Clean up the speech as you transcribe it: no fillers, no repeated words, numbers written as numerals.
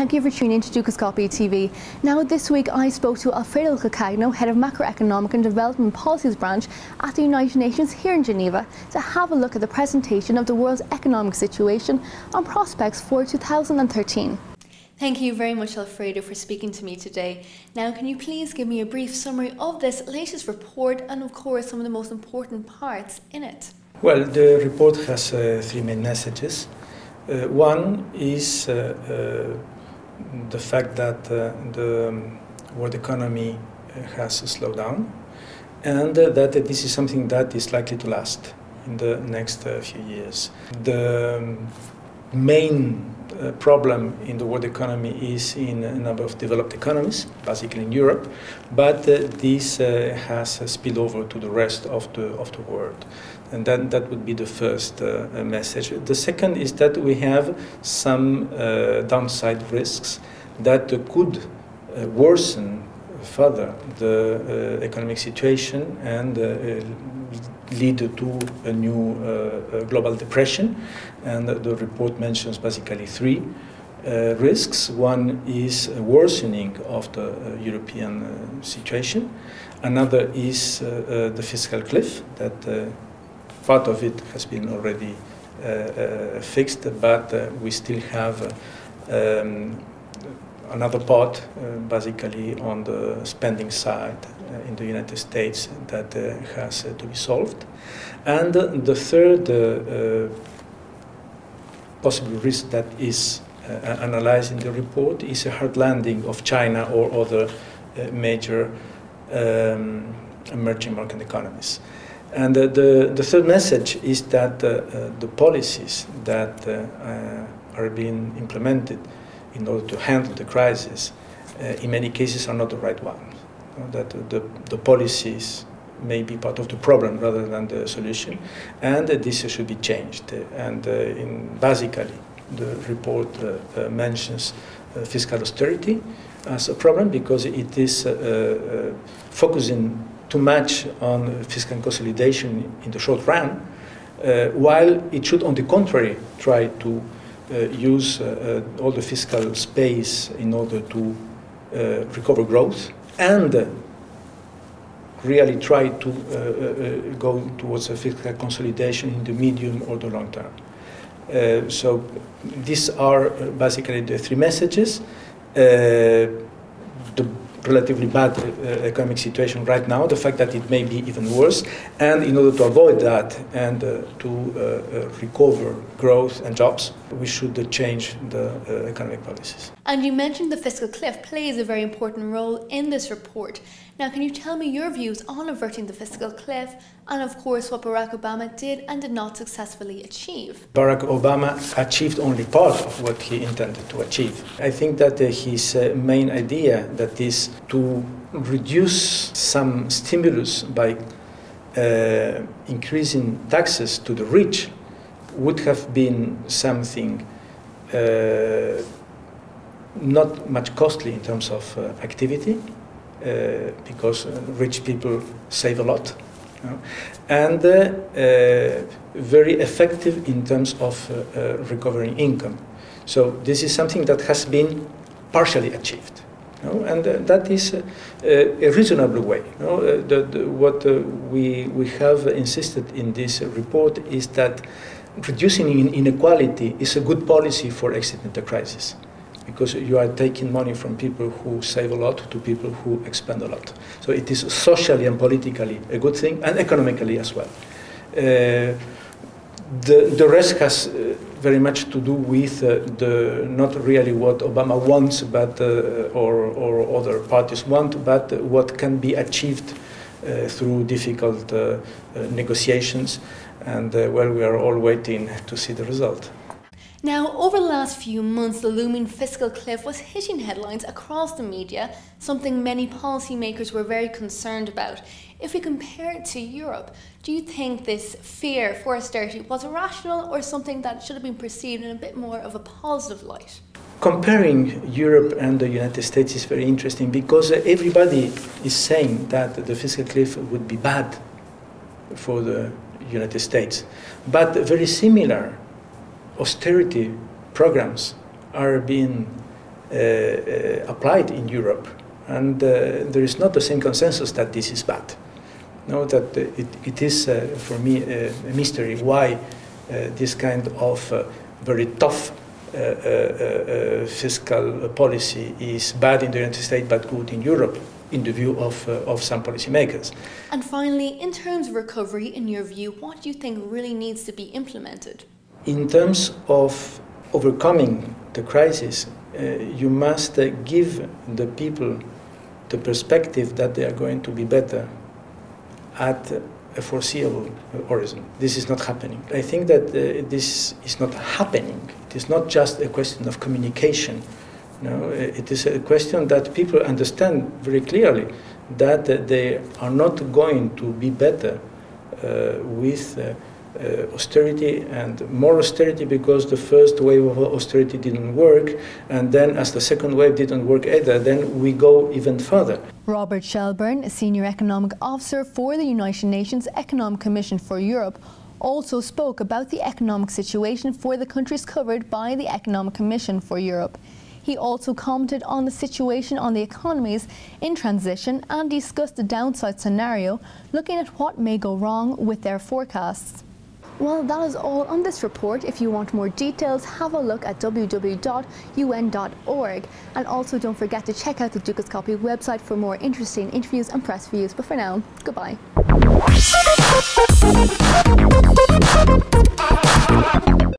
Thank you for tuning in to Dukascopy TV. Now, this week I spoke to Alfredo Calcagno, Head of Macroeconomic and Development Policies Branch at the United Nations here in Geneva, to have a look at the presentation of the world's economic situation and prospects for 2013. Thank you very much, Alfredo, for speaking to me today. Now, can you please give me a brief summary of this latest report and, of course, some of the most important parts in it? Well, the report has three main messages. One is the fact that the world economy has slowed down, and that this is something that is likely to last in the next few years. The main problem in the world economy is in a number of developed economies, basically in Europe, but this has spilled over to the rest of the world. And that would be the first message. The second is that we have some downside risks that could worsen further the economic situation and lead to a new global depression. And the report mentions basically three risks. One is a worsening of the European situation. Another is the fiscal cliff, that part of it has been already fixed, but we still have another part, basically on the spending side in the United States, that has to be solved. And the third possible risk that is analyzed in the report is a hard landing of China or other major emerging market economies. And the third message is that the policies that are being implemented in order to handle the crisis, in many cases, are not the right ones. That the policies may be part of the problem rather than the solution, and this should be changed. And basically, the report mentions fiscal austerity as a problem because it is focusing too much on fiscal consolidation in the short run, while it should, on the contrary, try to use all the fiscal space in order to recover growth and really try to go towards a fiscal consolidation in the medium or the long term. So these are basically the three messages. The relatively bad economic situation right now, the fact that it may be even worse, and in order to avoid that and to recover growth and jobs, we should change the economic policies. And you mentioned the fiscal cliff plays a very important role in this report. Now, can you tell me your views on averting the fiscal cliff and, of course, what Barack Obama did and did not successfully achieve? Barack Obama achieved only part of what he intended to achieve. I think that his main idea, that is to reduce some stimulus by increasing taxes to the rich, would have been something not much costly in terms of activity, because rich people save a lot, and very effective in terms of recovering income. So this is something that has been partially achieved, and that is a reasonable way. What we have insisted in this report is that reducing inequality is a good policy for exiting the crisis, because you are taking money from people who save a lot to people who expend a lot. So it is socially and politically a good thing, and economically as well. The rest has very much to do with not really what Obama wants, but or other parties want, but what can be achieved through difficult negotiations. And well, we are all waiting to see the result. Now, over the last few months, the looming fiscal cliff was hitting headlines across the media, something many policymakers were very concerned about. If we compare it to Europe, do you think this fear for austerity was irrational or something that should have been perceived in a bit more of a positive light? Comparing Europe and the United States is very interesting because everybody is saying that the fiscal cliff would be bad for the United States, but very similar austerity programs are being applied in Europe, and there is not the same consensus that this is bad. No, that it is for me a mystery why this kind of very tough fiscal policy is bad in the United States but good in Europe, in the view of some policymakers. And finally, in terms of recovery, in your view, what do you think really needs to be implemented? In terms of overcoming the crisis, you must give the people the perspective that they are going to be better at a foreseeable horizon. This is not happening. I think that this is not happening. It is not just a question of communication. No, it is a question that people understand very clearly that they are not going to be better with austerity and more austerity, because the first wave of austerity didn't work, and then as the second wave didn't work either, then we go even further. Robert Shelburne, a Senior Economic Officer for the United Nations Economic Commission for Europe, also spoke about the economic situation for the countries covered by the Economic Commission for Europe. He also commented on the situation on the economies in transition and discussed the downside scenario, looking at what may go wrong with their forecasts. Well, that is all on this report. If you want more details, have a look at www.un.org, and also don't forget to check out the Dukascopy website for more interesting interviews and press reviews. But for now, goodbye.